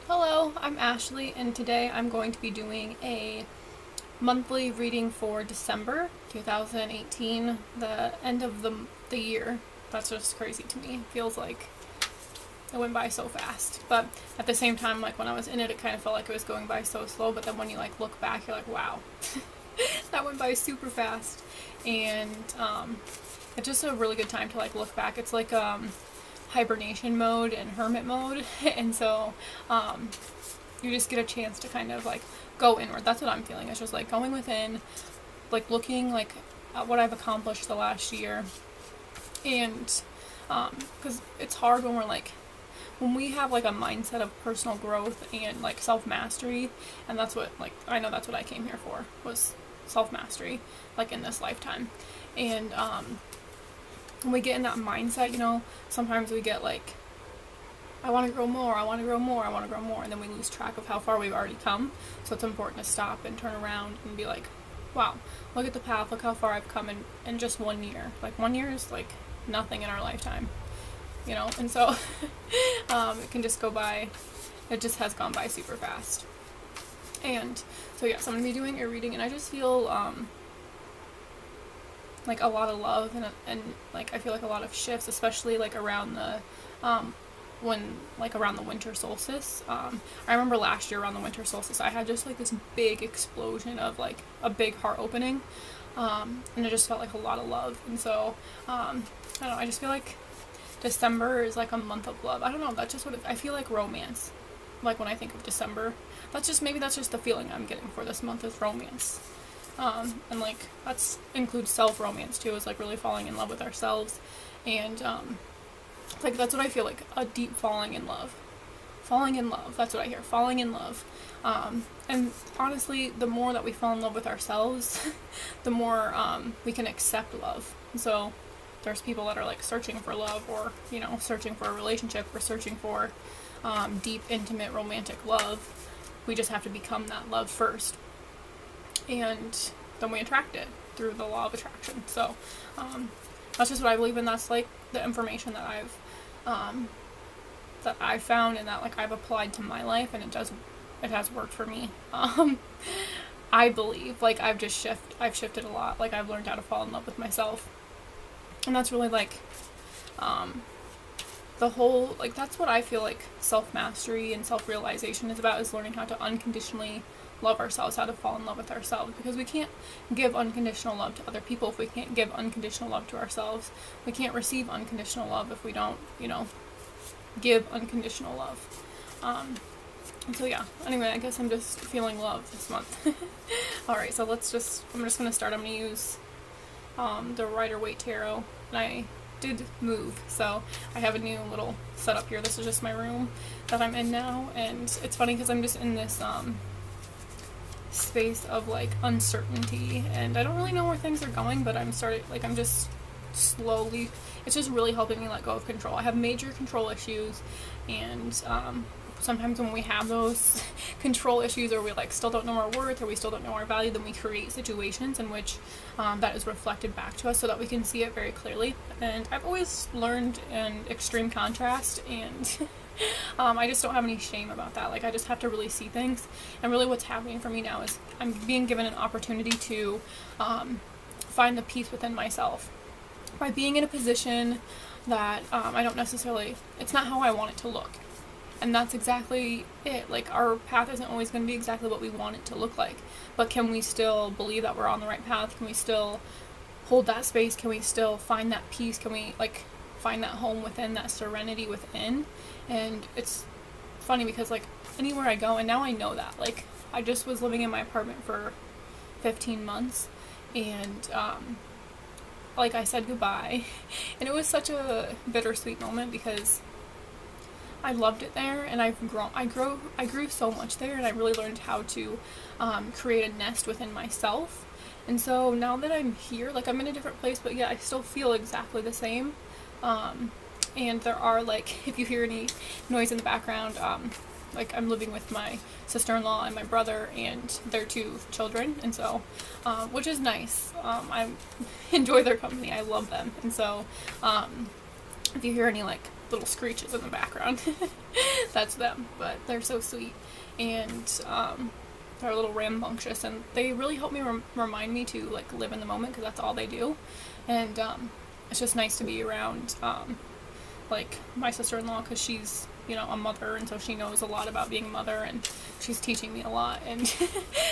Hello, I'm Ashley, and today I'm going to be doing a monthly reading for December 2018, the end of the year. That's just crazy to me. It feels like it went by so fast. But at the same time, like when I was in it, it kind of felt like it was going by so slow. But then when you like look back, you're like, wow, that went by super fast. And it's just a really good time to like look back. It's like hibernation mode and hermit mode, and so you just get a chance to kind of like go inward. That's what I'm feeling. It's just like going within, like looking like at what I've accomplished the last year, and because it's hard when we're like when we have like a mindset of personal growth and like self-mastery, and that's what like I know that's what I came here for, was self-mastery, like in this lifetime. And when we get in that mindset, sometimes we get like, I want to grow more, I want to grow more, I want to grow more, and then we lose track of how far we've already come. So it's important to stop and turn around and be like, wow, look at the path, look how far I've come in just 1 year. Like 1 year is like nothing in our lifetime, and so it can just go by, it just has gone by super fast. And so yes, I'm going to be doing a reading, and I just feel like a lot of love and like I feel like a lot of shifts, especially like around the around the winter solstice. I remember last year around the winter solstice I had just like this big explosion of like a big heart opening, and it just felt like a lot of love. And so I don't know, I just feel like December is like a month of love. I don't know, that's just what I feel like romance. Like when I think of December, that's just the feeling I'm getting for this month is romance. And like that's includes self-romance too, is like really falling in love with ourselves. And like that's what I feel like, a deep falling in love, that's what I hear, falling in love. And honestly, the more that we fall in love with ourselves the more we can accept love. And so there's people that are like searching for love, or searching for a relationship, or searching for deep, intimate, romantic love. We just have to become that love first, and then we attract it through the law of attraction. So that's just what I believe, and that's like the information that I've found, and that like I've applied to my life, and it has worked for me. I believe like I've shifted a lot. Like I've learned how to fall in love with myself, and that's really like the whole, like that's what I feel like self-mastery and self-realization is about, is learning how to unconditionally love ourselves, how to fall in love with ourselves, because we can't give unconditional love to other people if we can't give unconditional love to ourselves. We can't receive unconditional love if we don't, give unconditional love. And so yeah, anyway, I guess I'm just feeling love this month. Alright, so I'm just going to start. I'm going to use the Rider-Waite Tarot, and I did move, so I have a new little setup here. This is just my room that I'm in now, and it's funny because I'm just in this space of like uncertainty, and I don't really know where things are going, but I'm just slowly, it's just really helping me let go of control. I have major control issues, and sometimes when we have those control issues, or we like still don't know our worth, or we still don't know our value, then we create situations in which that is reflected back to us so that we can see it very clearly. And I've always learned in extreme contrast, and I just don't have any shame about that. Like I just have to really see things, and really what's happening for me now is I'm being given an opportunity to find the peace within myself by being in a position that I don't necessarily, it's not how I want it to look. And that's exactly it. Like our path isn't always going to be exactly what we want it to look like, but can we still believe that we're on the right path? Can we still hold that space? Can we still find that peace? Can we like find that home within, that serenity within? And it's funny because like anywhere I go, and now I know that, like I just was living in my apartment for 15 months, and like I said goodbye, and it was such a bittersweet moment because I loved it there, and I grew so much there, and I really learned how to create a nest within myself. And so now that I'm here, like I'm in a different place, but yeah, I still feel exactly the same. And there are like, if you hear any noise in the background, like I'm living with my sister-in-law and my brother and their 2 children, and so which is nice. I enjoy their company. I love them. And so if you hear any like little screeches in the background. That's them, but they're so sweet, and they're a little rambunctious, and they really help me remind me to like live in the moment, because that's all they do. And it's just nice to be around like my sister-in-law, because she's, you know, a mother, and so she knows a lot about being a mother, and she's teaching me a lot, and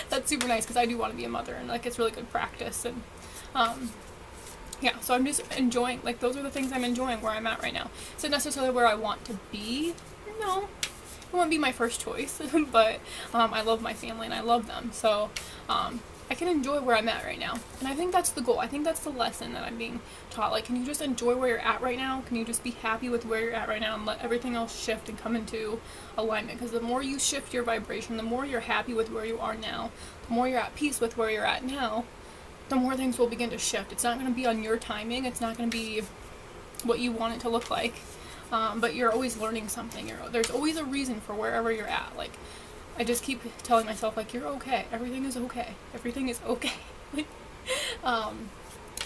that's super nice, because I do want to be a mother, and like it's really good practice. And yeah, so I'm just enjoying, like, those are the things I'm enjoying where I'm at right now. Is it necessarily where I want to be? No, it wouldn't be my first choice, but I love my family and I love them, so I can enjoy where I'm at right now. And I think that's the goal. I think that's the lesson that I'm being taught. Like, can you just enjoy where you're at right now? Can you just be happy with where you're at right now and let everything else shift and come into alignment? Because the more you shift your vibration, the more you're happy with where you are now, the more you're at peace with where you're at now, the more things will begin to shift. It's not going to be on your timing. It's not going to be what you want it to look like. But you're always learning something. There's always a reason for wherever you're at. Like, I just keep telling myself, like, you're okay. Everything is okay. Everything is okay. Like,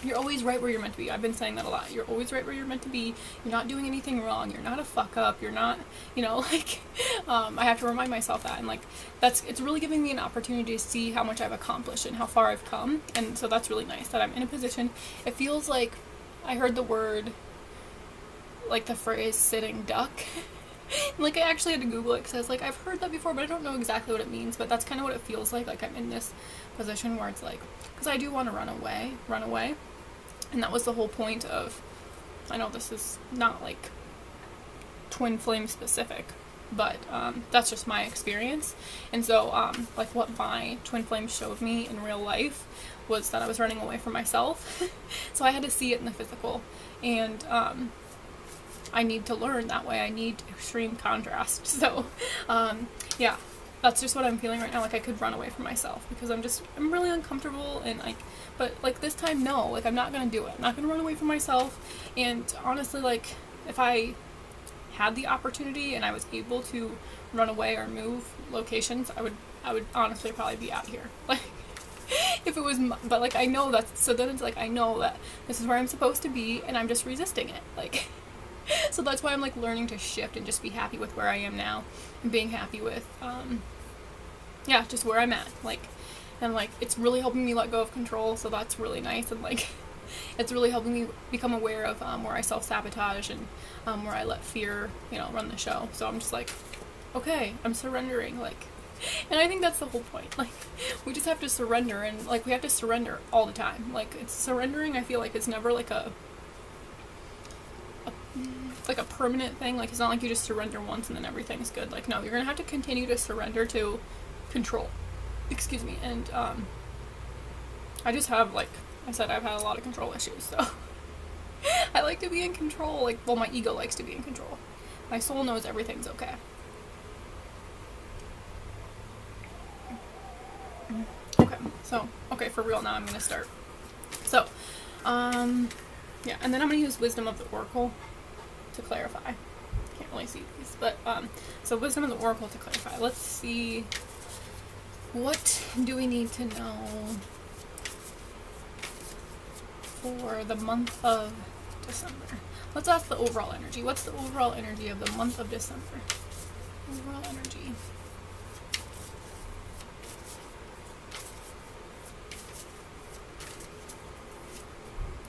you're always right where you're meant to be. I've been saying that a lot. You're always right where you're meant to be. You're not doing anything wrong. You're not a fuck up. You're not, you know, like, I have to remind myself that. And, like, it's really giving me an opportunity to see how much I've accomplished and how far I've come. And so that's really nice that I'm in a position. It feels like I heard the word, like, the phrase sitting duck. Like, I actually had to Google it, because I was like, I've heard that before, but I don't know exactly what it means. But that's kind of what it feels like. Like, I'm in this position where it's like, because I do want to run away. And that was the whole point of, I know this is not like twin flame specific, but that's just my experience. And so like, what my twin flame showed me in real life was that I was running away from myself. So I had to see it in the physical, and I need to learn that way. I need extreme contrast. So yeah, that's just what I'm feeling right now. Like, I could run away from myself, because I'm really uncomfortable, and like, but like this time, no, like, I'm not gonna do it. I'm not gonna run away from myself. And honestly, like, if I had the opportunity and I was able to run away or move locations, I would honestly probably be out here. Like, if it was, but like, I know that, so then it's like, I know that this is where I'm supposed to be, and I'm just resisting it. Like, so that's why I'm like learning to shift and just be happy with where I am now, and being happy with yeah, just where I'm at. Like, and like, it's really helping me let go of control, so that's really nice. And like, it's really helping me become aware of where I self-sabotage, and where I let fear, you know, run the show. So I'm just like, okay, I'm surrendering. Like, and I think that's the whole point. Like, we just have to surrender, and like, we have to surrender all the time. Like, it's surrendering, I feel like it's never like a permanent thing. Like, it's not like you just surrender once and then everything's good. Like, no, you're gonna have to continue to surrender to control. Excuse me. And I just have, like I said, I've had a lot of control issues, so I like to be in control. Like, well, my ego likes to be in control. My soul knows everything's okay. Okay, so, okay, for real now, I'm gonna start. So, yeah, and then I'm gonna use Wisdom of the Oracle to clarify. Can't really see these, but, so Wisdom of the Oracle to clarify. Let's see, what do we need to know for the month of December? Let's ask the overall energy. What's the overall energy of the month of December? Overall energy.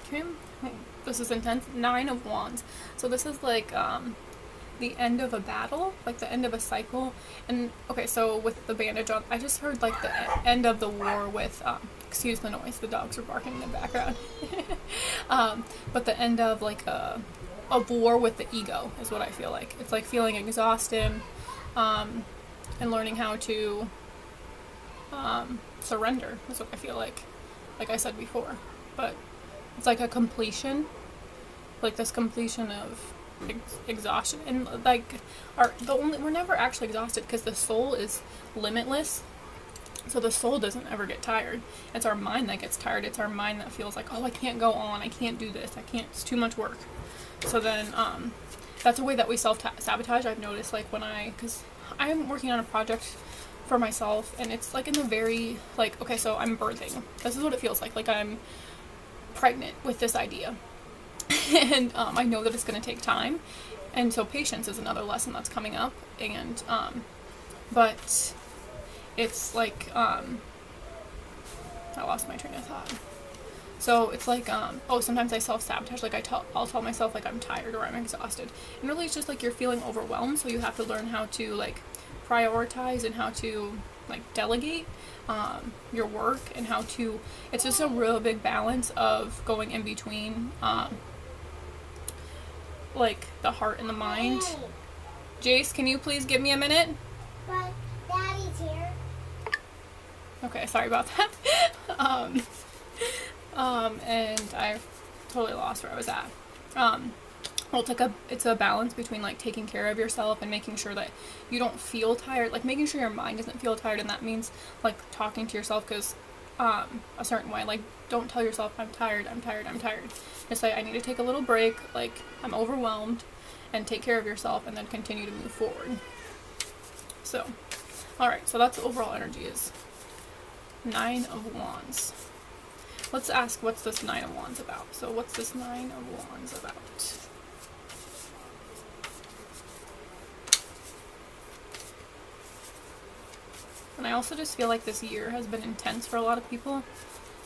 Okay. Oh, this is intense. 9 of Wands. So this is like the end of a battle, like the end of a cycle. And okay, so with the bandage on, I just heard like the end of the war with excuse the noise, the dogs are barking in the background. But the end of like a war with the ego is what I feel like. It's like feeling exhausted, and learning how to surrender is what I feel like I said before. But it's like a completion, like this completion of exhaustion, and like we're never actually exhausted, because the soul is limitless. So the soul doesn't ever get tired. It's our mind that gets tired. It's our mind that feels like, oh, I can't go on. I can't do this. I can't. It's too much work. So then that's a way that we self-sabotage. I've noticed, like, because I'm working on a project for myself, and it's like in the very, like, okay, so I'm birthing. This is what it feels like. Like, I'm pregnant with this idea. And I know that it's going to take time. And so patience is another lesson that's coming up. And, but it's like, I lost my train of thought. So it's like, sometimes I self-sabotage, like I'll tell myself like I'm tired or I'm exhausted. And really it's just like you're feeling overwhelmed, so you have to learn how to like prioritize and how to like delegate your work, and how to, it's just a real big balance of going in between like the heart and the mind. Jace, can you please give me a minute? But Daddy's here. Okay, sorry about that. And I totally lost where I was at. Well, it's a balance between like taking care of yourself and making sure that you don't feel tired, like making sure your mind doesn't feel tired, and that means like talking to yourself because a certain way, like don't tell yourself I'm tired. Just say I need to take a little break, like I'm overwhelmed, and take care of yourself, and then continue to move forward. So, all right, so that's the overall energy is 9 of Wands. Let's ask, what's this 9 of Wands about? So what's this 9 of Wands about? And I also just feel like this year has been intense for a lot of people,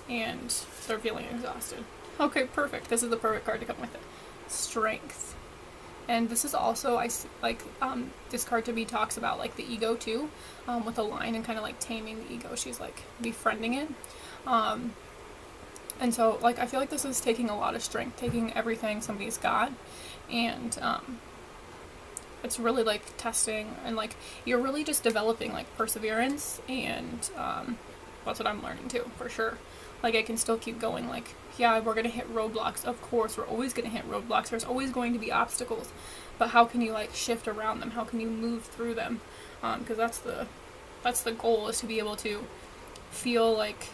and they're feeling exhausted. Okay, perfect. This is the perfect card to come with it. Strength. And this is also, this card to be talks about like the ego too, with a lion and kind of like taming the ego. She's like befriending it. And so like I feel like this is taking a lot of strength, taking everything somebody's got, and it's really like testing, and like you're really just developing like perseverance, and that's what I'm learning too, for sure. Like I can still keep going, like yeah, we're gonna hit roadblocks, of course we're always gonna hit roadblocks, there's always going to be obstacles, but how can you like shift around them, how can you move through them, because that's the goal, is to be able to feel like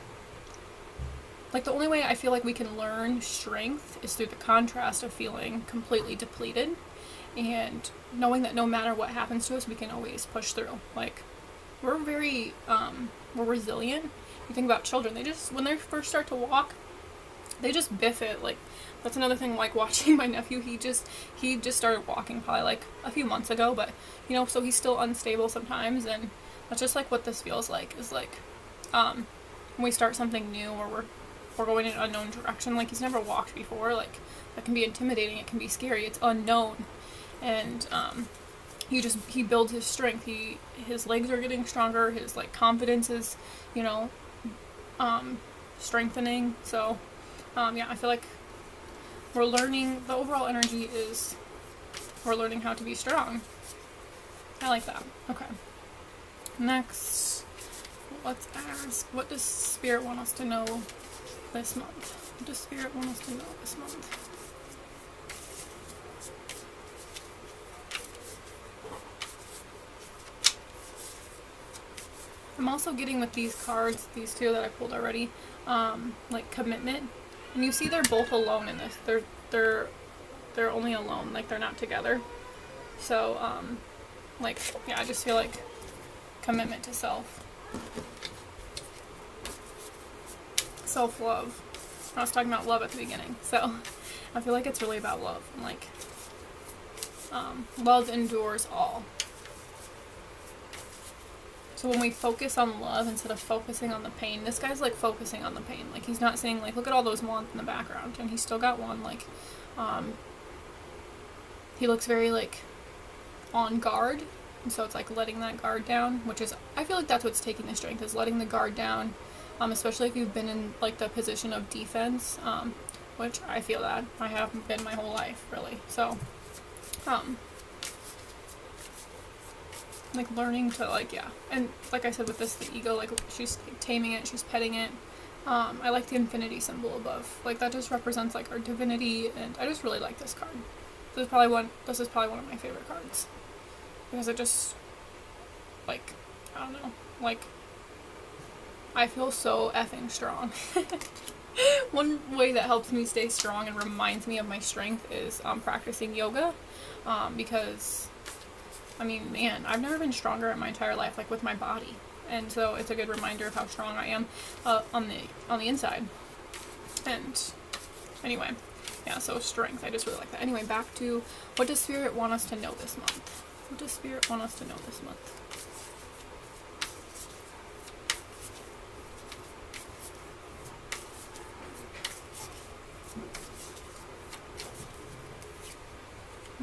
the only way I feel like we can learn strength is through the contrast of feeling completely depleted, and knowing that no matter what happens to us, we can always push through. Like, we're very, we're resilient. You think about children, they just, when they first start to walk, they just biff it. Like, that's another thing, like, watching my nephew, he just started walking probably, like, a few months ago, but, you know, so he's still unstable sometimes, and that's just, like, what this feels like, is, like, when we start something new, or we're going in an unknown direction, like, he's never walked before, like, that can be intimidating, it can be scary, it's unknown. And he builds his strength. His legs are getting stronger. His like confidence is, you know, strengthening. So, yeah, I feel like we're learning. The overall energy is we're learning how to be strong. I like that. Okay. Next, let's ask, what does Spirit want us to know this month? What does Spirit want us to know this month? I'm also getting with these cards, these two that I pulled already, like commitment. And you see they're both alone in this. They're only alone, like they're not together. So, like, yeah, I just feel like commitment to self. Self-love. I was talking about love at the beginning. So, I feel like it's really about love. And like, love endures all. So when we focus on love instead of focusing on the pain, this guy's like focusing on the pain. Like he's not saying like, look at all those wands in the background, and he's still got one. Like, he looks very like on guard, and so it's like letting that guard down, which is, I feel like that's what's taking the strength, is letting the guard down, especially if you've been in like the position of defense, which I feel that I have been my whole life really. So, like learning to like, yeah, and like I said with this, the ego, like she's taming it, she's petting it. I like the infinity symbol above, like that just represents like our divinity, and I just really like this card. This is probably one of my favorite cards, because it just, like, I don't know, like I feel so effing strong. One way that helps me stay strong and reminds me of my strength is practicing yoga, because I mean, man, I've never been stronger in my entire life, like with my body, and so it's a good reminder of how strong I am on the inside. And anyway, Yeah, so strength. I just really like that. Anyway, back to what does Spirit want us to know this month? What does Spirit want us to know this month?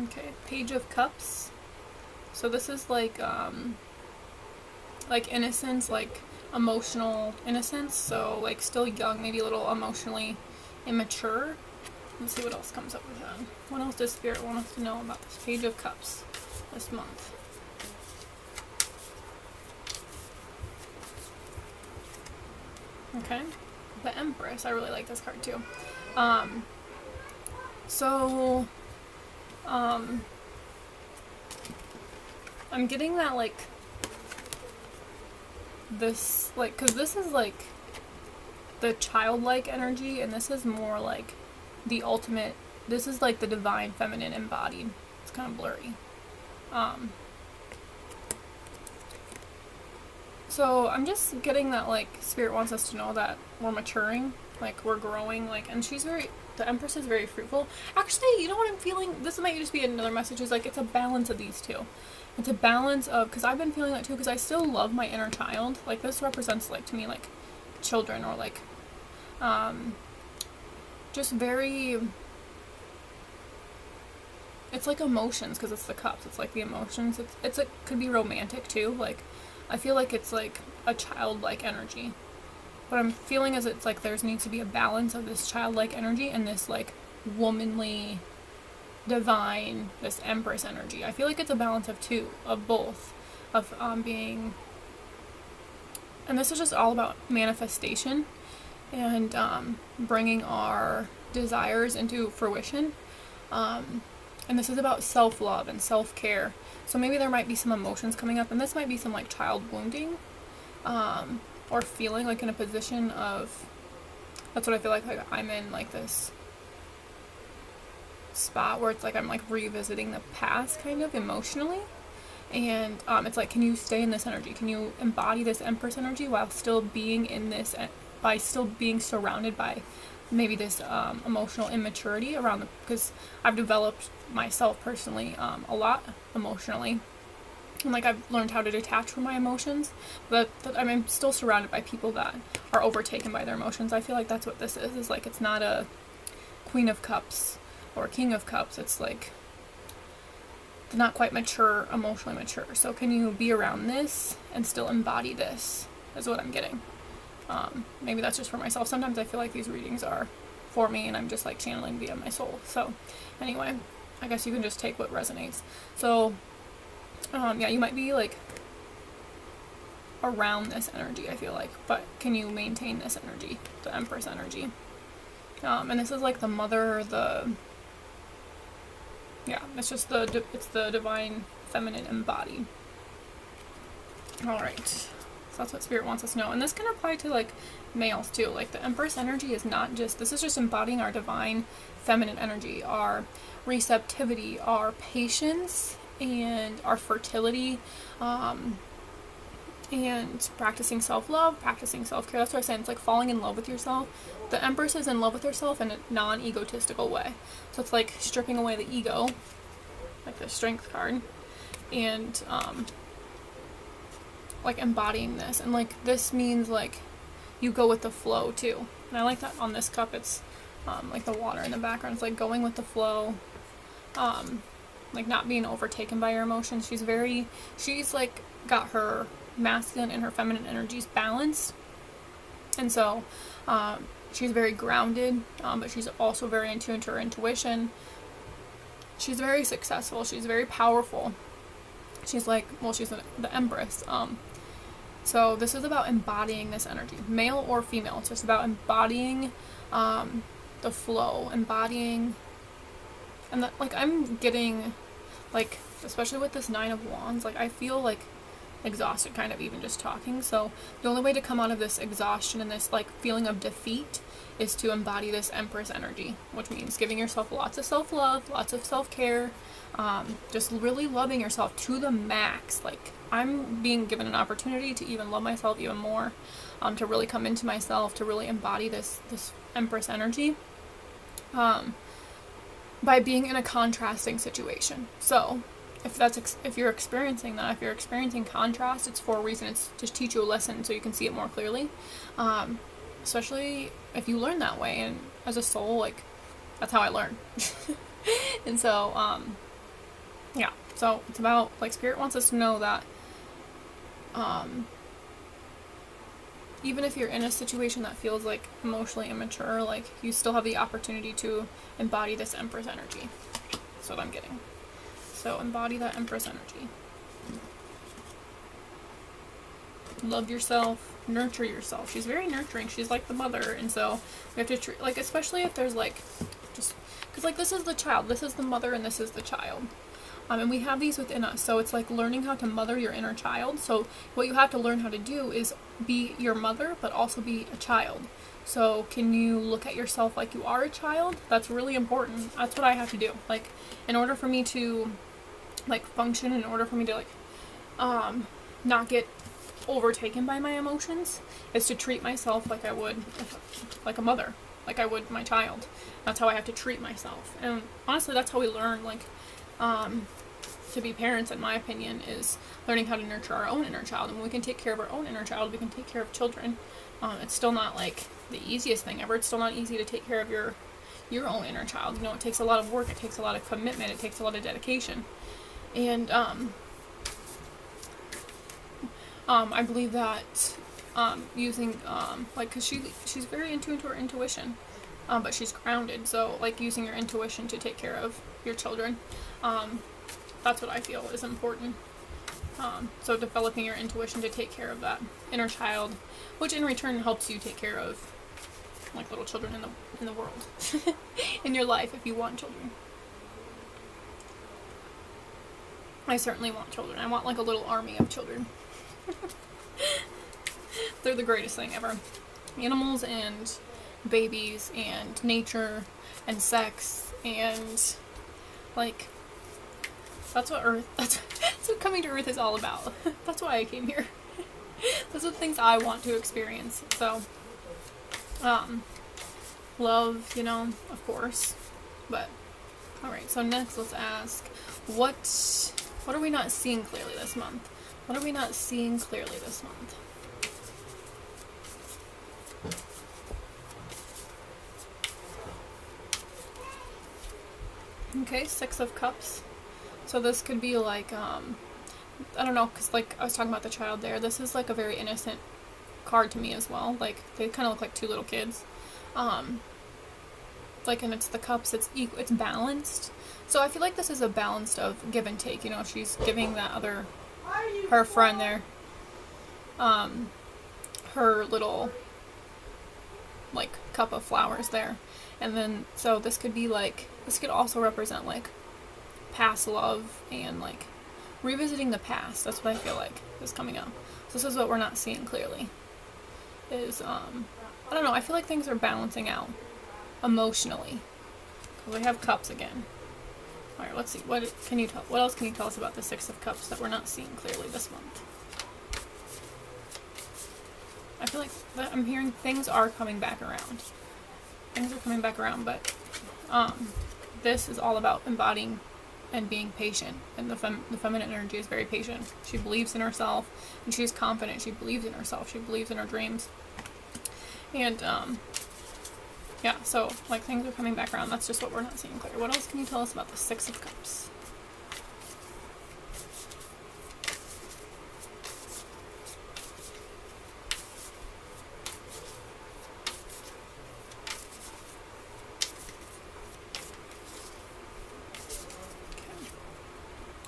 Okay, Page of Cups. So this is like innocence, like emotional innocence. So like still young, maybe a little emotionally immature. Let's see what else comes up with that. What else does Spirit want us to know about this Page of Cups this month? Okay, the Empress. I really like this card too. I'm getting that like this, like, because this is like the childlike energy, and this is more like the ultimate. This is like the divine feminine embodied. It's kind of blurry. So I'm just getting that like Spirit wants us to know that we're maturing, like we're growing, like, and the Empress is very fruitful. Actually, you know what I'm feeling? This might just be another message, is like it's a balance of these two. It's a balance of, because I've been feeling that too, because I still love my inner child. Like this represents like to me like children, or like just very, it's like emotions, because it's the cups. It's like the emotions. It could be romantic too. Like I feel like it's like a childlike energy. What I'm feeling is it's like there needs to be a balance of this childlike energy and this like womanly, divine, this Empress energy. I feel like it's a balance of two, of both, of being, and this is just all about manifestation and bringing our desires into fruition. And this is about self-love and self-care. So maybe there might be some emotions coming up, and this might be some like child wounding, or feeling like in a position of, that's what I feel like I'm in, like this spot where it's like I'm like revisiting the past kind of emotionally. And it's like, can you stay in this energy? Can you embody this Empress energy while still being in this, by still being surrounded by maybe this emotional immaturity around because I've developed myself personally a lot emotionally, and like I've learned how to detach from my emotions, but I'm still surrounded by people that are overtaken by their emotions. I feel like that's what this is like, it's not a Queen of Cups or King of Cups. It's like not quite mature, emotionally mature. So can you be around this and still embody this, is what I'm getting. Maybe that's just for myself. Sometimes I feel like these readings are for me and I'm just like channeling via my soul. So anyway, I guess you can just take what resonates. So yeah, you might be like around this energy, I feel like, but can you maintain this energy, the Empress energy? And this is like the mother, it's just it's the divine feminine embodied. All right. That's what Spirit wants us to know. And this can apply to like males too. Like the Empress energy is not just, this is just embodying our divine feminine energy, our receptivity, our patience, and our fertility, and practicing self-love, practicing self-care. That's what I'm saying. It's like falling in love with yourself. The Empress is in love with herself in a non-egotistical way. So it's like stripping away the ego, like the Strength card, and like embodying this. And like this means like you go with the flow too. And I like that on this cup, it's like the water in the background. It's like going with the flow, like not being overtaken by your emotions. She's like got her masculine and her feminine energies balanced. And so she's very grounded, but she's also very in tune to her intuition. She's very successful. She's very powerful. She's like, well, she's the Empress. So this is about embodying this energy, male or female. It's just about embodying the flow, embodying, and that, like, I'm getting, like, especially with this Nine of Wands, like, I feel like exhausted kind of even just talking. So the only way to come out of this exhaustion and this like feeling of defeat is to embody this Empress energy, which means giving yourself lots of self-love, lots of self-care, just really loving yourself to the max. Like I'm being given an opportunity to even love myself even more, to really come into myself, to really embody this Empress energy. by being in a contrasting situation. So if you're experiencing that, if you're experiencing contrast, it's for a reason. It's to teach you a lesson so you can see it more clearly. Especially if you learn that way, and as a soul, like, that's how I learn. And so, yeah. So it's about, like, Spirit wants us to know that, even if you're in a situation that feels like emotionally immature, like, you still have the opportunity to embody this Empress energy. That's what I'm getting. So embody that Empress energy. Love yourself, nurture yourself. She's very nurturing. She's like the mother, and so we have to treat, like, especially if there's, like, just, because, like, this is the child, this is the mother, and this is the child. And we have these within us, so it's like learning how to mother your inner child. So what you have to learn how to do is be your mother, but also be a child. So can you look at yourself like you are a child? That's really important. That's what I have to do. Like, in order for me to, like, function, in order for me to, like, not get overtaken by my emotions, is to treat myself like I would, like a mother, like I would my child. That's how I have to treat myself. And honestly, that's how we learn, like, to be parents, in my opinion, is learning how to nurture our own inner child. And when we can take care of our own inner child, we can take care of children. It's still not, like, the easiest thing ever. It's still not easy to take care of your own inner child. You know, it takes a lot of work. It takes a lot of commitment. It takes a lot of dedication. And I believe that using, like, because she's very in tune to her intuition, but she's grounded. So, like, using your intuition to take care of your children, that's what I feel is important. So developing your intuition to take care of that inner child, which in return helps you take care of, like, little children in the world, in your life, if you want children. I certainly want children. I want, like, a little army of children. They're the greatest thing ever. Animals and babies and nature and sex and, like, that's what what coming to Earth is all about. That's why I came here. Those are the things I want to experience. So, love, you know, of course. But, alright, so next let's ask, what are we not seeing clearly this month? What are we not seeing clearly this month? Okay, Six of Cups. So this could be like, I don't know, because, like, I was talking about the child there. This is, like, a very innocent card to me as well. Like, they kind of look like two little kids. Like, and it's the cups, it's balanced. So I feel like this is a balance of give and take. You know, she's giving that other, her friend there, her little, like, cup of flowers there. And then, so this could be, like, this could also represent, like, past love and, like, revisiting the past. That's what I feel like is coming up. So this is what we're not seeing clearly. Is, I don't know, I feel like things are balancing out emotionally. Because we have cups again. Alright, let's see. What else can you tell us about the Six of Cups that we're not seeing clearly this month? I feel like that I'm hearing things are coming back around. Things are coming back around, but this is all about embodying and being patient. And the feminine energy is very patient. She believes in herself, and she's confident. She believes in herself. She believes in her dreams. And yeah, so, like, things are coming back around. That's just what we're not seeing clear. What else can you tell us about the Six of Cups?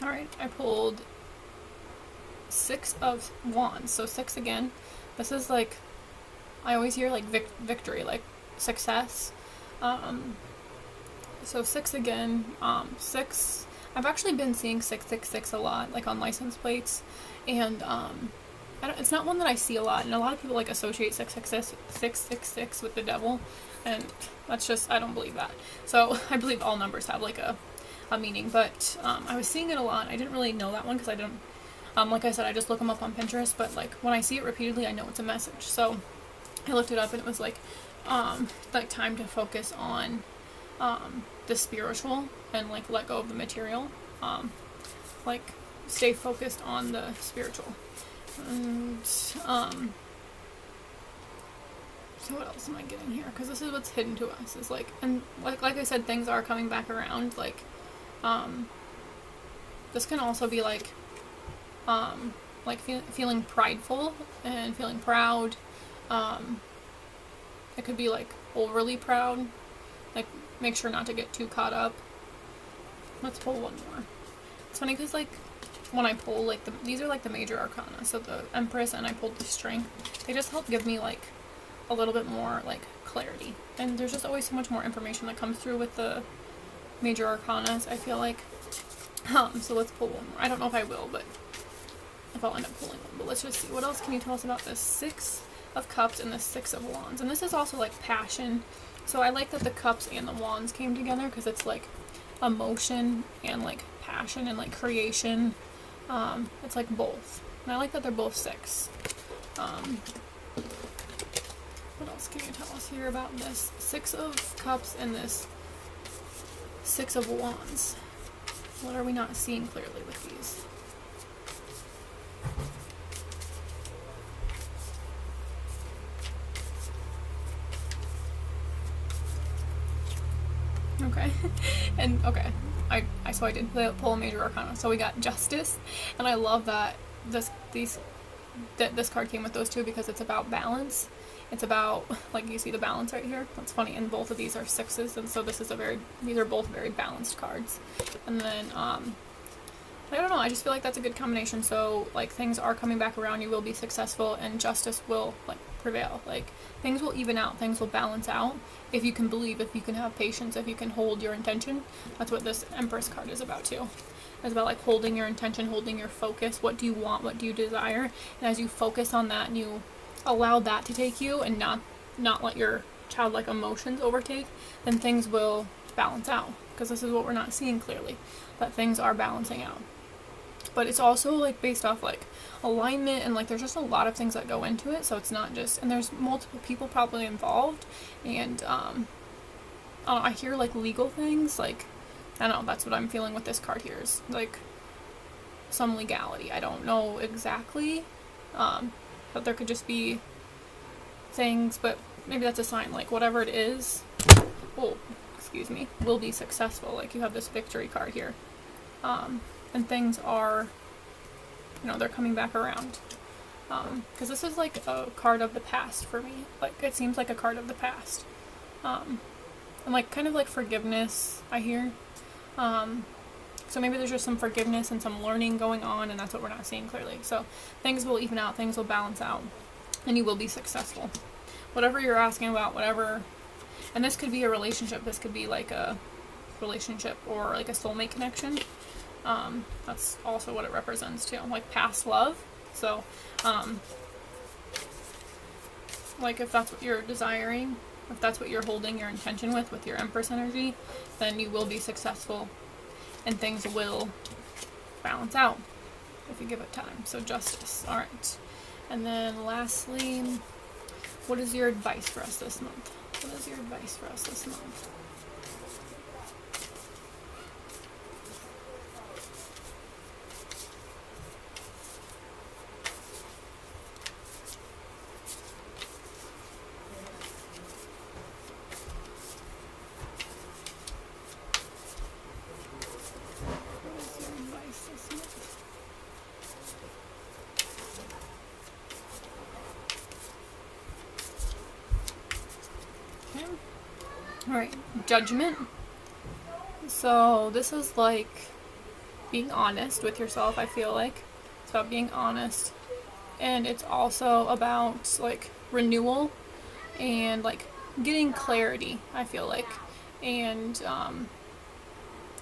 Alright, I pulled Six of Wands. So 6 again. This is, like, I always hear, like, victory, like, success. So 6 again. 6, I've actually been seeing 666 a lot, like, on license plates. And, it's not one that I see a lot. And a lot of people, like, associate 666 with the devil. And that's just, I don't believe that. So I believe all numbers have, like, a meaning, but I was seeing it a lot. I didn't really know that one because I didn't, like I said, I just look them up on Pinterest, but, like, when I see it repeatedly, I know it's a message. So I looked it up, and it was like time to focus on the spiritual and like let go of the material. Like stay focused on the spiritual. And so what else am I getting here? Because this is what's hidden to us. Is like, and like I said, things are coming back around. Like, this can also be like feeling prideful and feeling proud. It could be like overly proud. Like, make sure not to get too caught up. Let's pull one more. It's funny because like when I pull like these are like the major arcana. So the Empress and I pulled the Strength. They just help give me like a little bit more like clarity. And there's just always so much more information that comes through with the major arcanas, I feel like. So let's pull one more. I don't know if I will, but if I'll end up pulling one. But let's just see. What else can you tell us about this 6 of Cups and the 6 of Wands? And this is also like passion. So I like that the Cups and the Wands came together because it's like emotion and like passion and like creation. It's like both. And I like that they're both 6. What else can you tell us here about this 6 of Cups and this 6 of Wands? What are we not seeing clearly with these? Okay. And okay, so I did pull a major arcana. So we got Justice, and I love that this card came with those two because it's about balance. It's about, like, you see the balance right here. That's funny. And both of these are 6s, and so these are both very balanced cards. And then I don't know, I just feel like that's a good combination. So like things are coming back around, you will be successful, and justice will like prevail. Like things will even out, things will balance out if you can believe, if you can have patience, if you can hold your intention. That's what this Empress card is about too. It's about like holding your intention, holding your focus. What do you want? What do you desire? And as you focus on that and you allow that to take you and not let your childlike emotions overtake, then things will balance out. Because this is what we're not seeing clearly, that things are balancing out. But it's also like based off like alignment, and like there's just a lot of things that go into it. So it's not just, and there's multiple people probably involved, and I don't know, I hear like legal things, like I don't know, that's what I'm feeling with this card here, is like some legality. I don't know exactly, but there could just be things, but maybe that's a sign, like whatever it is, will be successful. Like you have this victory card here. And things are, they're coming back around. Because this is like a card of the past for me. Like, it seems like a card of the past. And like, kind of like forgiveness, I hear. So maybe there's just some forgiveness and some learning going on, and that's what we're not seeing clearly. So things will even out, things will balance out, and you will be successful. Whatever you're asking about, whatever, and this could be a relationship, this could be like a relationship or like a soulmate connection. That's also what it represents too, like past love. So, like if that's what you're desiring, if that's what you're holding your intention with your Empress energy, then you will be successful and things will balance out if you give it time. So justice. All right. And then lastly, what is your advice for us this month? What is your advice for us this month? Alright, Judgment. So this is like being honest with yourself, I feel like. It's about being honest. And it's also about like renewal and like getting clarity, I feel like. And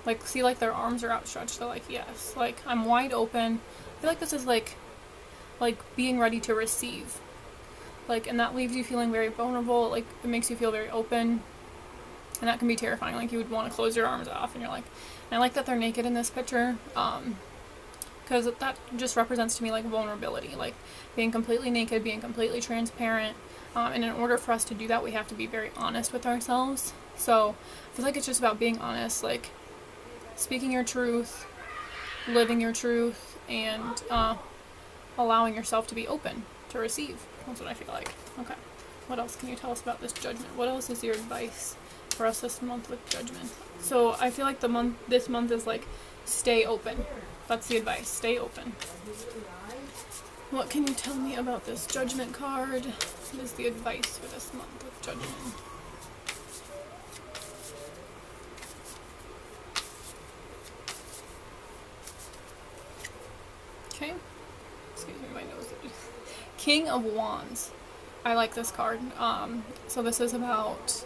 like see, like their arms are outstretched. They're like, yes, like I'm wide open. I feel like this is like being ready to receive. Like, and that leaves you feeling very vulnerable. Like it makes you feel very open. And that can be terrifying. Like you would want to close your arms off, and you're like, and I like that they're naked in this picture, because that just represents to me like vulnerability, like being completely naked, being completely transparent. And in order for us to do that, we have to be very honest with ourselves. So I feel like it's just about being honest, like speaking your truth, living your truth, and allowing yourself to be open to receive. That's what I feel like. Okay. What else can you tell us about this judgment? What else is your advice for us this month with judgment? So I feel like this month is like stay open. That's the advice. Stay open. What can you tell me about this judgment card? What is the advice for this month with judgment? Okay. Excuse me, my nose. King of Wands. I like this card. So this is about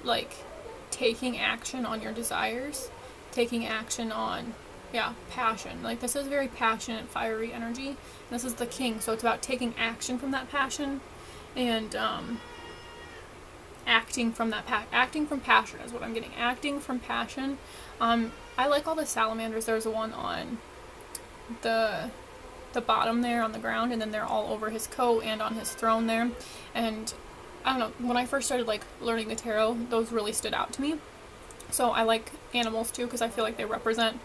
like taking action on your desires, taking action on passion. Like this is very passionate, fiery energy. And this is the king, so it's about taking action from that passion and acting from passion is what I'm getting. Acting from passion. I like all the salamanders. There's one on the bottom there on the ground, and then they're all over his coat and on his throne there. And I don't know, when I first started like learning the tarot, those really stood out to me. So I like animals too, because I feel like they represent,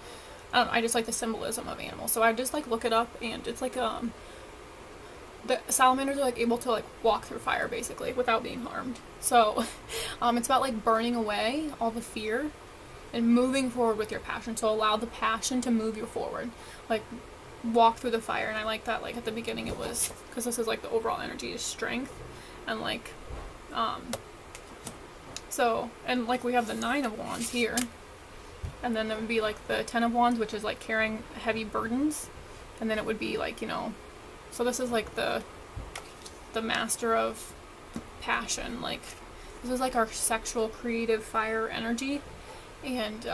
I just like the symbolism of animals. So I just like look it up, and it's like the salamanders are like able to like walk through fire basically without being harmed. So it's about like burning away all the fear and moving forward with your passion. So allow the passion to move you forward, like walk through the fire. And I like that, like at the beginning it was, because this is like the overall energy is strength, and like so, and like we have the 9 of Wands here, and then there would be like the 10 of Wands, which is like carrying heavy burdens, and then it would be like, you know, so this is like the master of passion. Like this is like our sexual creative fire energy, and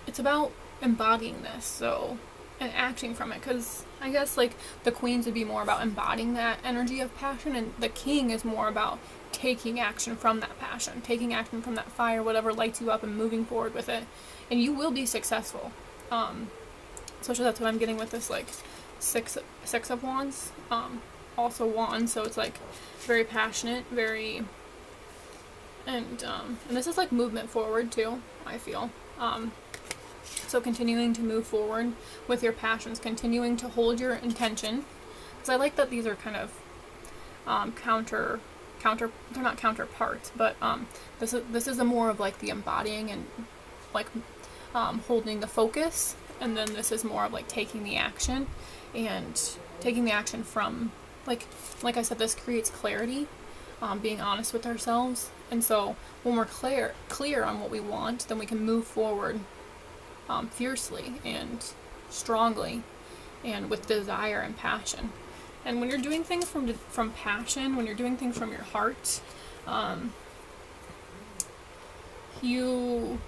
it's about embodying this, so, and acting from it, because I guess like the queens would be more about embodying that energy of passion, and the king is more about taking action from that passion, taking action from that fire, whatever lights you up, and moving forward with it, and you will be successful. So that's what I'm getting with this like six of Wands, also Wands, so it's like very passionate, very, and this is like movement forward too, I feel. So continuing to move forward with your passions, continuing to hold your intention, because I like that these are kind of counter, they're not counterparts, but this is a more of like the embodying and like holding the focus, and then this is more of like taking the action, and taking the action from like I said, this creates clarity, being honest with ourselves, and so when we're clear on what we want, then we can move forward fiercely and strongly, and with desire and passion. And when you're doing things from passion, when you're doing things from your heart, you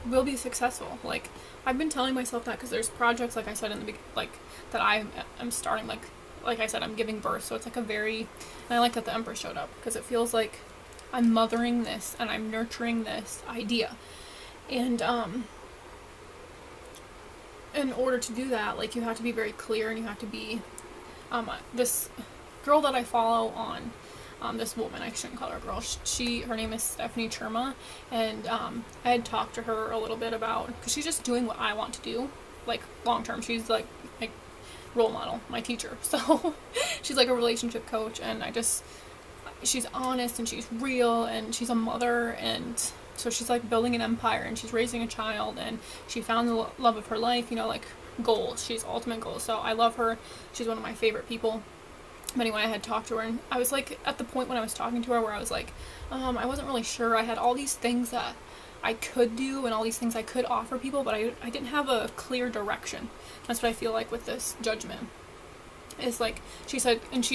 will be successful. Like I've been telling myself that, because there's projects, like I said in the like that I'm starting, like I said, I'm giving birth, so it's like a very, and I like that the Empress showed up, because it feels like I'm mothering this and I'm nurturing this idea. And in order to do that, like you have to be very clear, and you have to be this girl that I follow on this woman, I shouldn't call her a girl, her name is Stephanie Churma, and I had talked to her a little bit about, because she's just doing what I want to do, like long term. She's like my role model, my teacher, so she's like a relationship coach, and she's honest, and she's real, and she's a mother, and so she's like building an empire, and she's raising a child, and she found the love of her life, you know, like goals. She's ultimate goals. So I love her. She's one of my favorite people. But anyway, I had talked to her, and I was like at the point when I was talking to her where I was like, I wasn't really sure. I had all these things that I could do and all these things I could offer people, but I didn't have a clear direction. That's what I feel like with this judgment. It's like, she said, and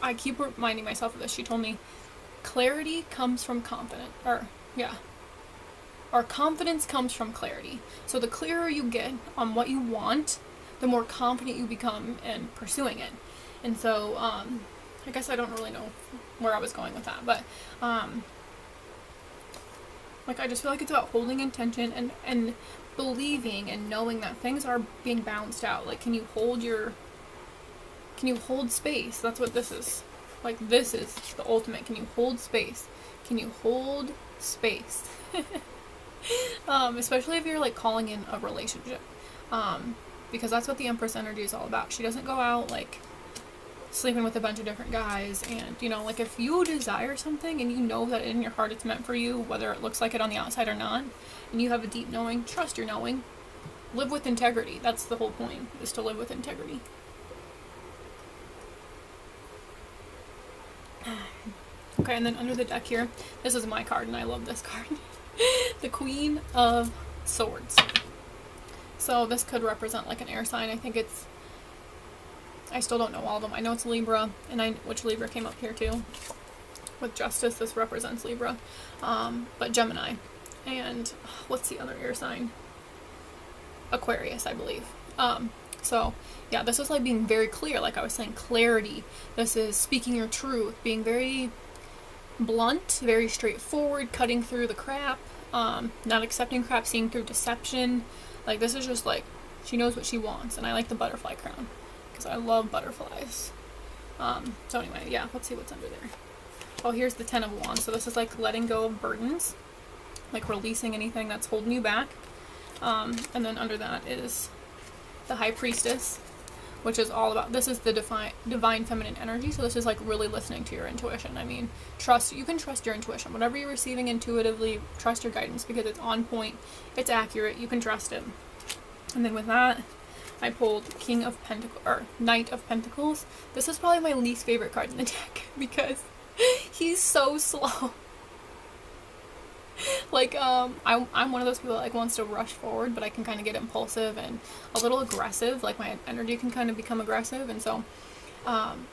I keep reminding myself of this, she told me, clarity comes from confidence, or confidence comes from clarity. So the clearer you get on what you want, the more confident you become in pursuing it. And so, I guess I don't really know where I was going with that, but, like, I just feel like it's about holding intention and believing and knowing that things are being balanced out. Like, can you hold space? That's what this is. Like, this is the ultimate. Can you hold space? Can you hold space? Especially if you're like calling in a relationship. Because that's what the Empress energy is all about. She doesn't go out like sleeping with a bunch of different guys, and you know, like, if you desire something and you know that in your heart it's meant for you, whether it looks like it on the outside or not, and you have a deep knowing, trust your knowing, live with integrity. That's the whole point, is to live with integrity. Okay, and then under the deck here, this is my card and I love this card. The Queen of Swords. So this could represent like an air sign. I still don't know all of them. I know it's Libra, and which Libra came up here too. With Justice, this represents Libra. But Gemini. And what's the other air sign? Aquarius, I believe. So yeah, this is like being very clear, like I was saying, clarity. This is speaking your truth, being very blunt, very straightforward, cutting through the crap, not accepting crap, seeing through deception. Like, this is just like, she knows what she wants. And I like the butterfly crown because I love butterflies. So anyway, yeah, let's see what's under there. Oh, here's the 10 of Wands. So this is like letting go of burdens, like releasing anything that's holding you back. And then under that is the High Priestess, which is all about, this is the divine feminine energy. So this is like really listening to your intuition. I mean, you can trust your intuition. Whatever you're receiving intuitively, trust your guidance because it's on point, it's accurate, you can trust it. And then with that, I pulled Knight of Pentacles. This is probably my least favorite card in the deck because he's so slow. Like, I'm one of those people that like wants to rush forward, but I can kind of get impulsive and a little aggressive. Like, my energy can kind of become aggressive, and so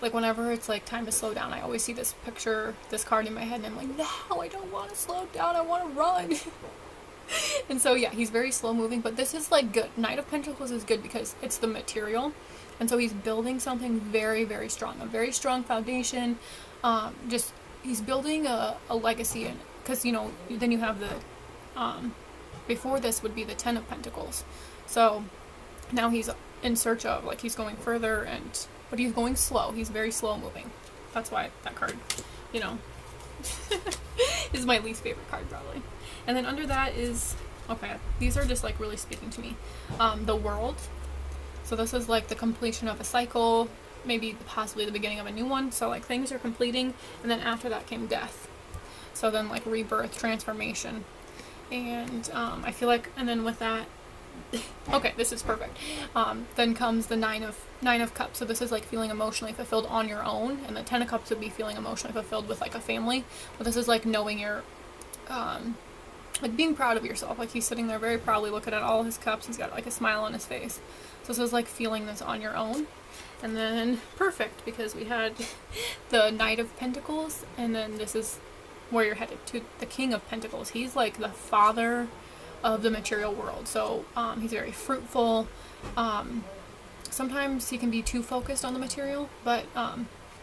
like whenever it's like time to slow down, I always see this card in my head, and I'm like, no, I don't want to slow down, I want to run. And so yeah, he's very slow moving, but this is like good. Knight of Pentacles is good because it's the material, and so he's building something very, very strong, a very strong foundation. He's building a legacy, and because, you know, then you have the before this would be the 10 of Pentacles. So now he's in search of, like, he's going further, but he's going slow. He's very slow moving. That's why that card, you know, is my least favorite card probably. And then under that is, okay, these are just like really speaking to me. The World. So this is like the completion of a cycle, maybe possibly the beginning of a new one. So like things are completing, and then after that came death. So then like rebirth, transformation. And I feel like, and then with that, okay, this is perfect. Then comes the Nine of Cups. So this is like feeling emotionally fulfilled on your own, and the 10 of Cups would be feeling emotionally fulfilled with like a family. But this is like knowing your, like being proud of yourself. Like he's sitting there very proudly looking at all his cups. He's got like a smile on his face. So this is like feeling this on your own. And then perfect, because we had the Knight of Pentacles, and then this is where you're headed to, the King of Pentacles. He's like the father of the material world. So he's very fruitful. Sometimes he can be too focused on the material, but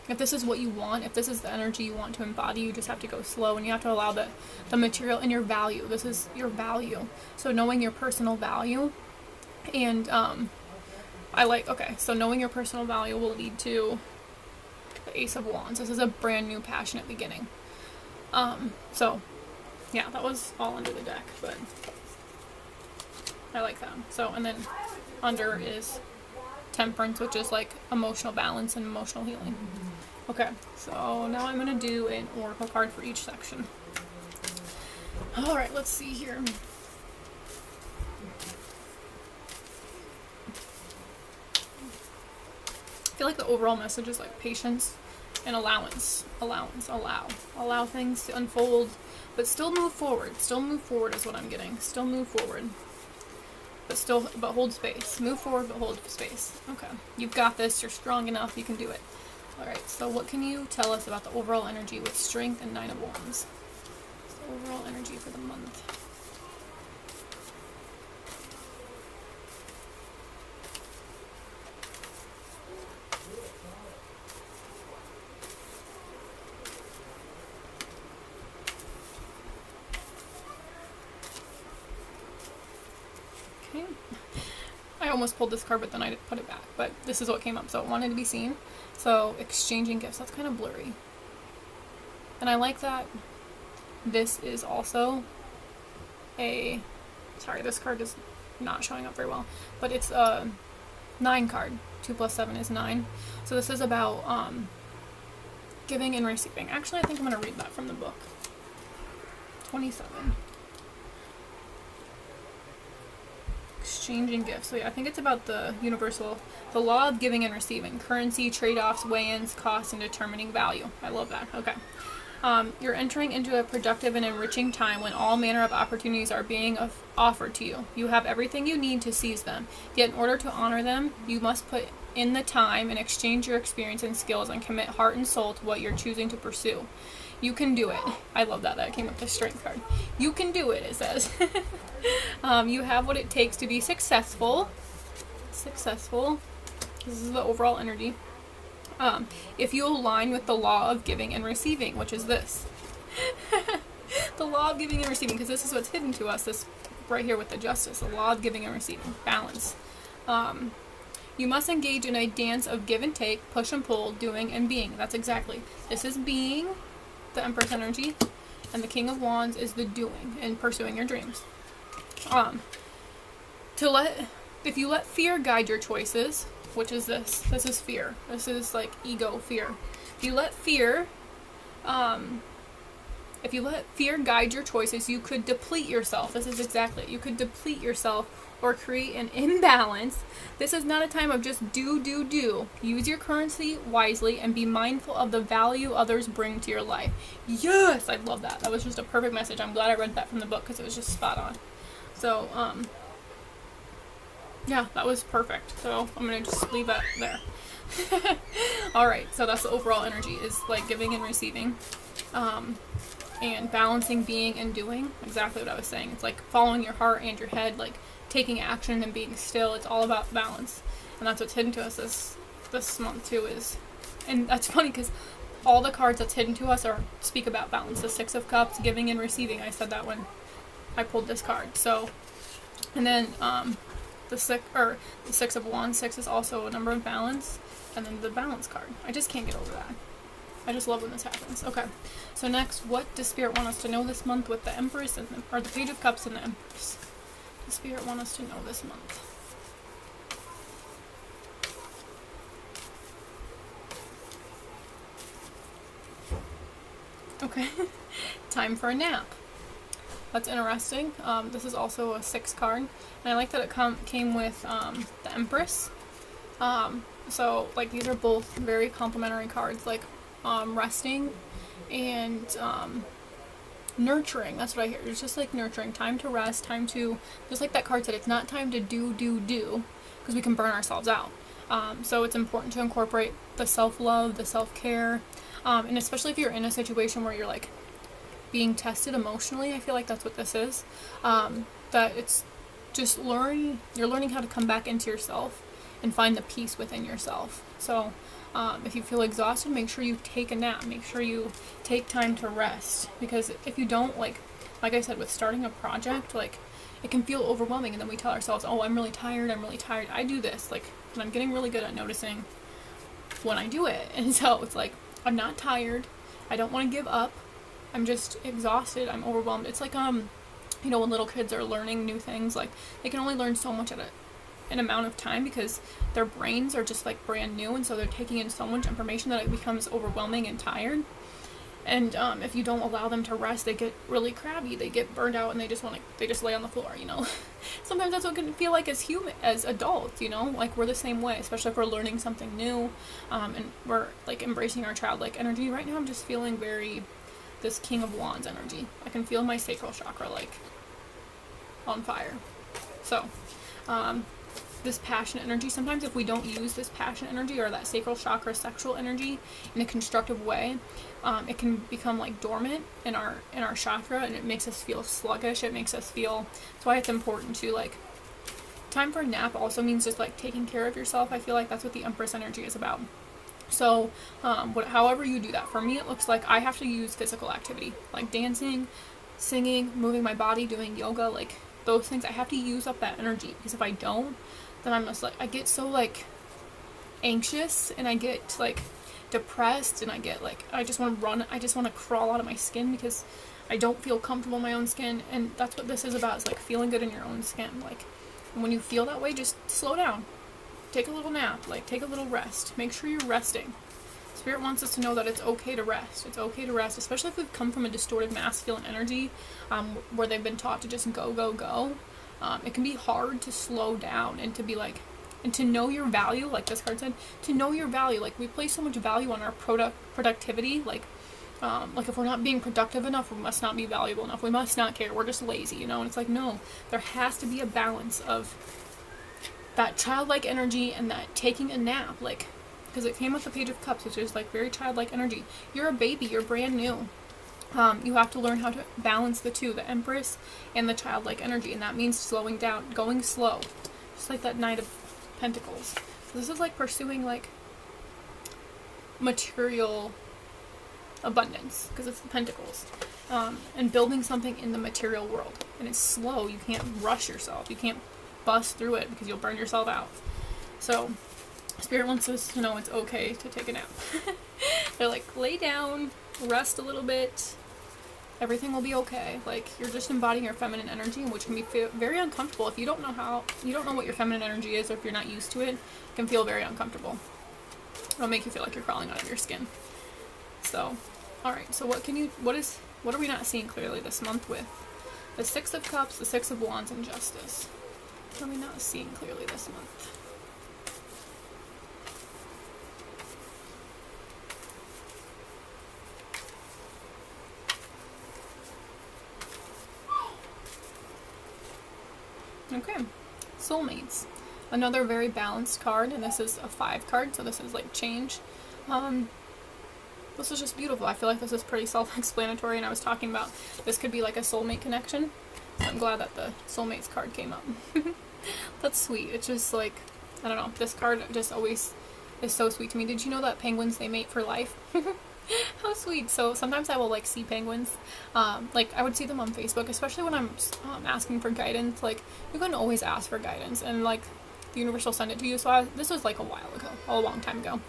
if this is what you want, if this is the energy you want to embody, you just have to go slow, and you have to allow the material and your value. This is your value. So knowing your personal value, and so knowing your personal value will lead to the Ace of Wands. This is a brand new passionate beginning. So yeah, that was all under the deck, but I like that. So, and then under is Temperance, which is like emotional balance and emotional healing. Okay, so now I'm going to do an oracle card for each section. Alright, let's see here. I feel like the overall message is like patience and allowance. Allow things to unfold, but still move forward. Still move forward is what I'm getting. Still move forward. But hold space. Move forward, but hold space. Okay. You've got this. You're strong enough. You can do it. Alright, so what can you tell us about the overall energy with Strength and Nine of Wands? So overall energy for the month. almost pulled this card, but then I put it back. But this is what came up, so it wanted to be seen. So exchanging gifts, that's kind of blurry. And I like that this is also a, sorry, this card is not showing up very well, but it's a 9 card. 2 plus 7 is 9. So this is about giving and receiving. Actually, I think I'm going to read that from the book. 27. Exchanging gifts. So yeah, I think it's about the law of giving and receiving. Currency, trade-offs, weigh-ins, costs, and determining value. I love that. Okay. You're entering into a productive and enriching time when all manner of opportunities are being offered to you. You have everything you need to seize them. Yet in order to honor them, you must put in the time and exchange your experience and skills and commit heart and soul to what you're choosing to pursue. You can do it. I love that. That came with the strength card. You can do it, it says. You have what it takes to be successful. Successful. This is the overall energy. If you align with the law of giving and receiving, which is this. The law of giving and receiving, because this is what's hidden to us, this right here with the justice, the law of giving and receiving, balance. You must engage in a dance of give and take, push and pull, doing and being. That's exactly. This is being, the Empress energy, and the King of Wands is the doing and pursuing your dreams. If you let fear guide your choices, which is this is fear. This is like ego fear. If you let fear guide your choices, you could deplete yourself. This is exactly it. You could deplete yourself or create an imbalance. This is not a time of just do. Use your currency wisely and be mindful of the value others bring to your life. Yes, I love that. That was just a perfect message. I'm glad I read that from the book because it was just spot on. So, yeah, that was perfect. So I'm going to just leave that there. Alright, so that's the overall energy, is like giving and receiving. And balancing being and doing. Exactly what I was saying. It's like following your heart and your head, like taking action and being still. It's all about balance. And that's what's hidden to us this month too is. And that's funny because all the cards that's hidden to us speak about balance. The 6 of Cups, giving and receiving. I said that when I pulled this card. So, and then the 6 of Wands. 6 is also a number of balance, and then the balance card. I just can't get over that. I just love when this happens. Okay, so next, what does Spirit want us to know this month with the Empress and or the Page of Cups and the Empress? Does Spirit want us to know this month? Okay, time for a nap. That's interesting. This is also a 6 card, and I like that it came with the Empress. So like these are both very complementary cards, like resting and nurturing. That's what I hear. It's just like nurturing, time to rest, time to, just like that card said, it's not time to do, because we can burn ourselves out. So it's important to incorporate the self-love, the self-care, and especially if you're in a situation where you're like being tested emotionally, I feel like that's what this is. That it's just you're learning how to come back into yourself and find the peace within yourself. So if you feel exhausted, make sure you take a nap. Make sure you take time to rest, because if you don't, like I said, with starting a project, like it can feel overwhelming, and then we tell ourselves, oh, I'm really tired. I do this, like, and I'm getting really good at noticing when I do it. And so it's like, I'm not tired. I don't want to give up. I'm just exhausted. I'm overwhelmed. It's like, when little kids are learning new things, like they can only learn so much at an amount of time because their brains are just like brand new, and so they're taking in so much information that it becomes overwhelming and tired. And if you don't allow them to rest, they get really crabby. They get burned out, and they just lay on the floor. Sometimes that's what it can feel like as adults. Like we're the same way, especially if we're learning something new, and we're like embracing our childlike energy. Right now, I'm just feeling this King of Wands energy. I can feel my sacral chakra like on fire. So, this passionate energy, sometimes if we don't use this passionate energy or that sacral chakra sexual energy in a constructive way, it can become like dormant in our chakra, and it makes us feel sluggish. It makes us feel, that's why it's important to like, time for a nap also means just like taking care of yourself. I feel like that's what the Empress energy is about. So, however you do that, for me it looks like I have to use physical activity, like dancing, singing, moving my body, doing yoga, like those things. I have to use up that energy, because if I don't, then I'm just like, I get so like anxious, and I get like depressed, and I get like, I just want to run, I just want to crawl out of my skin because I don't feel comfortable in my own skin. And that's what this is about, is like feeling good in your own skin. Like, when you feel that way, just slow down, take a little nap, like take a little rest, make sure you're resting. Spirit wants us to know that it's okay to rest. It's okay to rest, especially if we've come from a distorted masculine energy, where they've been taught to just go, go, go. It can be hard to slow down and to be like, and to know your value, like this card said, to know your value. Like, we place so much value on our productivity, like if we're not being productive enough, we must not be valuable enough, we must not care, we're just lazy, you know. And it's like, no, there has to be a balance of that childlike energy and that taking a nap, like, because it came with the Page of Cups, which is like very childlike energy. You're a baby, you're brand new. You have to learn how to balance the two, the Empress and the childlike energy, and that means slowing down, going slow, just like that Knight of Pentacles. So this is like pursuing like material abundance, because it's the Pentacles, and building something in the material world. And it's slow, you can't rush yourself, you can't bust through it because you'll burn yourself out. So Spirit wants us to know it's okay to take a nap. They're like, lay down, rest a little bit, everything will be okay. Like, you're just embodying your feminine energy, which can be very uncomfortable. If you don't know what your feminine energy is, or if you're not used to it, it can feel very uncomfortable. It'll make you feel like you're crawling out of your skin. So, alright, so what are we not seeing clearly this month with the Six of Cups, the Six of Wands, and Justice? What are we not seeing clearly this month? Okay, Soulmates. Another very balanced card, and this is a 5 card, so this is like change. This is just beautiful. I feel like this is pretty self-explanatory, and I was talking about this could be like a soulmate connection. So I'm glad that the Soulmates card came up. That's sweet. It's just like, I don't know, this card just always is so sweet to me. Did you know that penguins, they mate for life? How sweet. So sometimes I will like see penguins, like I would see them on Facebook, especially when I'm asking for guidance. Like, you can always ask for guidance, and like the universe will send it to you. So this was like a while ago, a long time ago,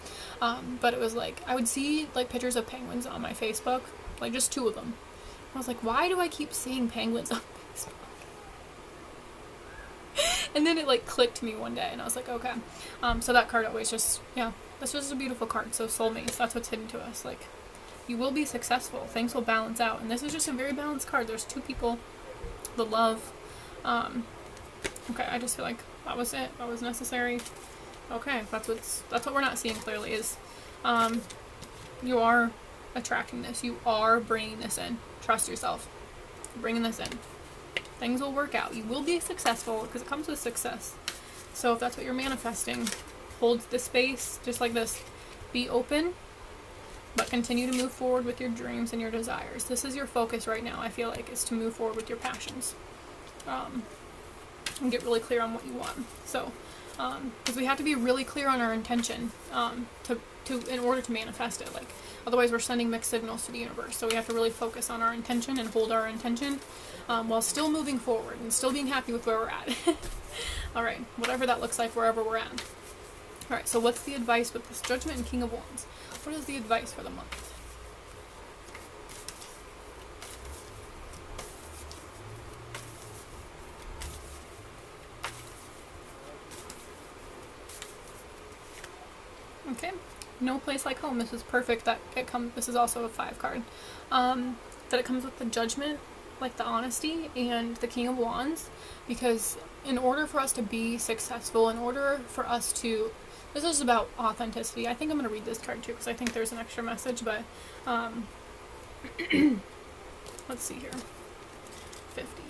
but it was like I would see like pictures of penguins on my Facebook, like just 2 of them. I was like, why do I keep seeing penguins on Facebook? And then it like clicked to me one day, and I was like, okay. So that card always just, yeah, this was a beautiful card. So soulmates, that's what's hidden to us. Like, you will be successful, things will balance out, and this is just a very balanced card. There's 2 people, the love. Okay, I just feel like that was it. That was necessary. Okay, that's what we're not seeing clearly is, you are attracting this. You are bringing this in. Trust yourself. You're bringing this in. Things will work out. You will be successful because it comes with success. So if that's what you're manifesting, hold the space just like this. Be open, but continue to move forward with your dreams and your desires. This is your focus right now, I feel like, is to move forward with your passions. And get really clear on what you want. So, because we have to be really clear on our intention in order to manifest it. Like, otherwise we're sending mixed signals to the universe. So we have to really focus on our intention and hold our intention, while still moving forward and still being happy with where we're at. Alright, whatever that looks like, wherever we're at. Alright, so what's the advice with this Judgment and King of Wands? What is the advice for the month? Okay, No Place Like Home. This is perfect that this is also a 5 card. That it comes with the Judgment, like the honesty, and the King of Wands, because in order for us to be successful, in order for us to, this is about authenticity. I think I'm going to read this card too, because I think there's an extra message, but let's see here. 50.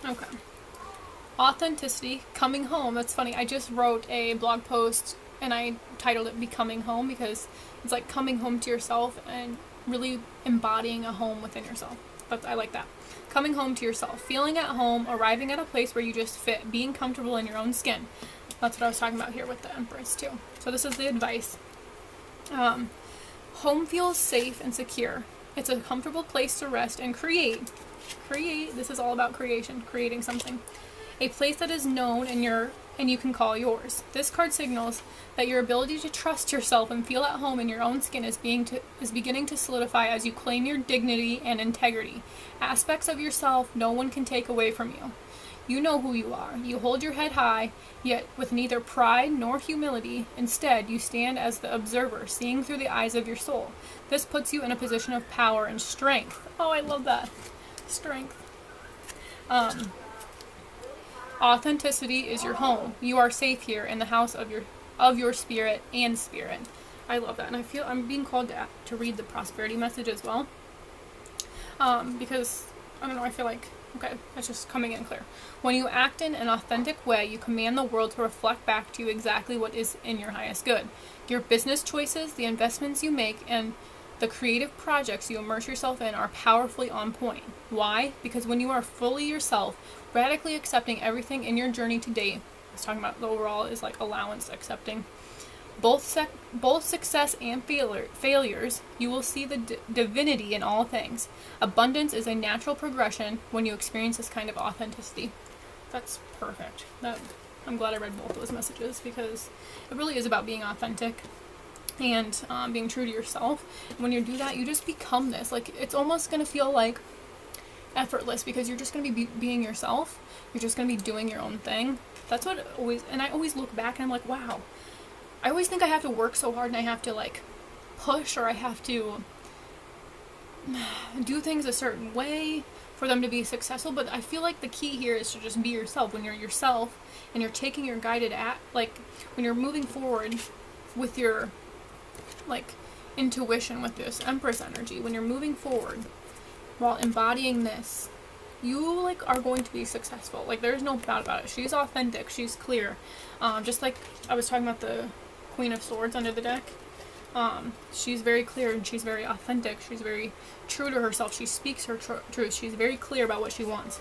Okay. Authenticity, coming home. That's funny. I just wrote a blog post and I titled it Becoming Home, because it's like coming home to yourself and really embodying a home within yourself. But I like that. Coming home to yourself, feeling at home, arriving at a place where you just fit, being comfortable in your own skin. That's what I was talking about here with the Empress too. So this is the advice. Home feels safe and secure. It's a comfortable place to rest and create. Create. This is all about creation, creating something. A place that is known and you can call yours. This card signals that your ability to trust yourself and feel at home in your own skin is beginning to solidify as you claim your dignity and integrity. Aspects of yourself no one can take away from you. You know who you are. You hold your head high, yet with neither pride nor humility. Instead, you stand as the observer, seeing through the eyes of your soul. This puts you in a position of power and strength. Oh, I love that. Strength. Authenticity is your home. You are safe here in the house of your spirit and spirit. I love that, and I feel I'm being called to read the prosperity message as well. Because I don't know. I feel like okay, that's just coming in clear. When you act in an authentic way, you command the world to reflect back to you exactly what is in your highest good. Your business choices, the investments you make, and the creative projects you immerse yourself in are powerfully on point. Why? Because when you are fully yourself, radically accepting everything in your journey to date, I was talking about the overall is like allowance, accepting both success and failures, you will see the divinity in all things. Abundance is a natural progression when you experience this kind of authenticity. That's perfect. I'm glad I read both those messages because it really is about being authentic and being true to yourself. And when you do that, you just become this. Like, it's almost going to feel like effortless because you're just going to be being yourself. You're just going to be doing your own thing. That's what and I always look back and I'm like, wow. I always think I have to work so hard and I have to like push or I have to do things a certain way for them to be successful, but I feel like the key here is to just be yourself. When you're yourself and you're taking your guided like when you're moving forward with your like intuition, with this Empress energy, when you're moving forward while embodying this, you like are going to be successful. Like, there's no doubt about it. She's authentic, she's clear. Just like I was talking about the Queen of Swords under the deck. She's very clear and she's very authentic. She's very true to herself. She speaks her truth. She's very clear about what she wants.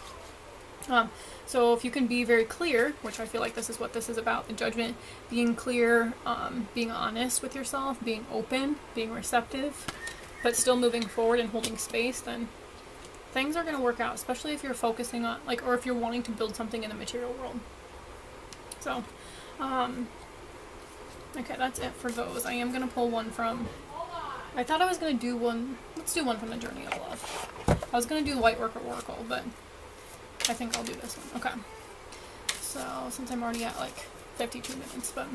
So if you can be very clear, which I feel like this is what this is about, the Judgment, being clear, being honest with yourself, being open, being receptive, but still moving forward and holding space, then things are going to work out, especially if you're focusing on, like, or if you're wanting to build something in the material world. So, okay, that's it for those. I am going to pull one from, I thought I was going to do one, let's do one from the Journey of Love. I was going to do White Worker Oracle, but I think I'll do this one. Okay. So, since I'm already at like 52 minutes, but,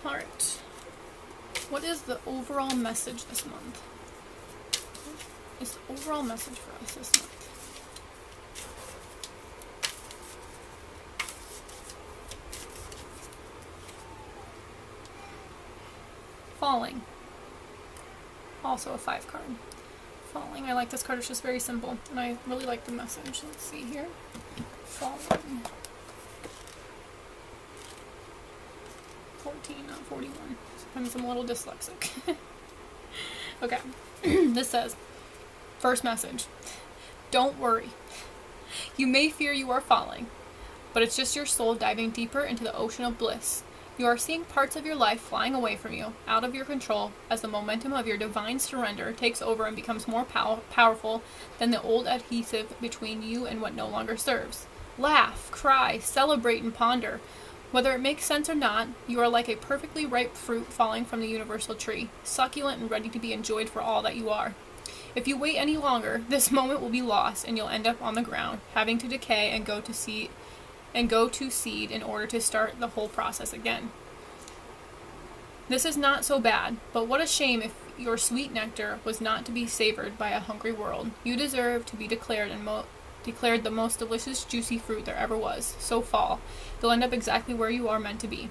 alright. What is the overall message this month? What is the overall message for us this month? Falling. Also a 5 card. Falling. I like this card. It's just very simple. And I really like the message. Let's see here. Falling. 14, not 41. Sometimes I'm a little dyslexic. Okay. This says, first message. Don't worry. You may fear you are falling, but it's just your soul diving deeper into the ocean of bliss. You are seeing parts of your life flying away from you, out of your control, as the momentum of your divine surrender takes over and becomes more powerful than the old adhesive between you and what no longer serves. Laugh, cry, celebrate, and ponder. Whether it makes sense or not, you are like a perfectly ripe fruit falling from the universal tree, succulent and ready to be enjoyed for all that you are. If you wait any longer, this moment will be lost and you'll end up on the ground, having to decay and go to seed in order to start the whole process again. This is not so bad, but what a shame if your sweet nectar was not to be savored by a hungry world. You deserve to be declared the most delicious, juicy fruit there ever was. So fall. You'll end up exactly where you are meant to be.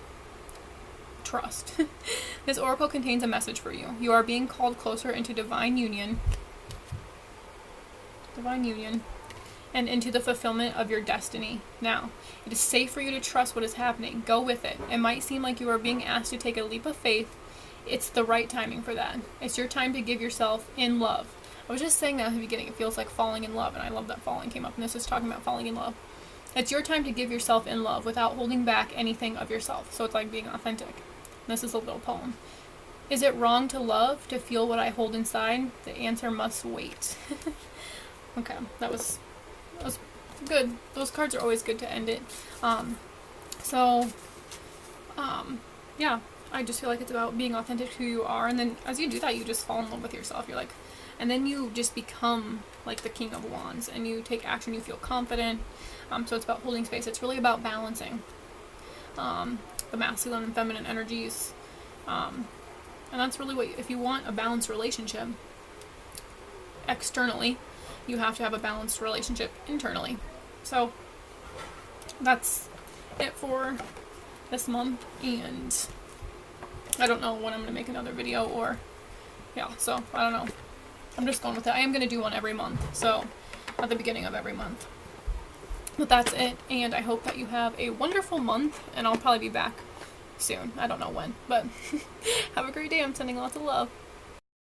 Trust. This oracle contains a message for you. You are being called closer into divine union, and into the fulfillment of your destiny. Now, it is safe for you to trust what is happening. Go with it. It might seem like you are being asked to take a leap of faith. It's the right timing for that. It's your time to give yourself in love. I was just saying that at the beginning. It feels like falling in love, and I love that falling came up, and this is talking about falling in love. It's your time to give yourself in love without holding back anything of yourself. So it's like being authentic. This is a little poem. Is it wrong to love, to feel what I hold inside? The answer must wait. Okay, that was good. Those cards are always good to end it. So, yeah, I just feel like it's about being authentic to who you are, and then as you do that, you just fall in love with yourself. You're like, and then you just become like the King of Wands, and you take action. You feel confident. So it's about holding space. It's really about balancing the masculine and feminine energies, and that's really what if you want a balanced relationship externally, you have to have a balanced relationship internally. So that's it for this month, and I don't know when I'm going to make another video, or yeah, so I don't know. I'm just going with it. I am going to do one every month, so at the beginning of every month. But that's it, and I hope that you have a wonderful month, and I'll probably be back soon. I don't know when, but have a great day. I'm sending lots of love.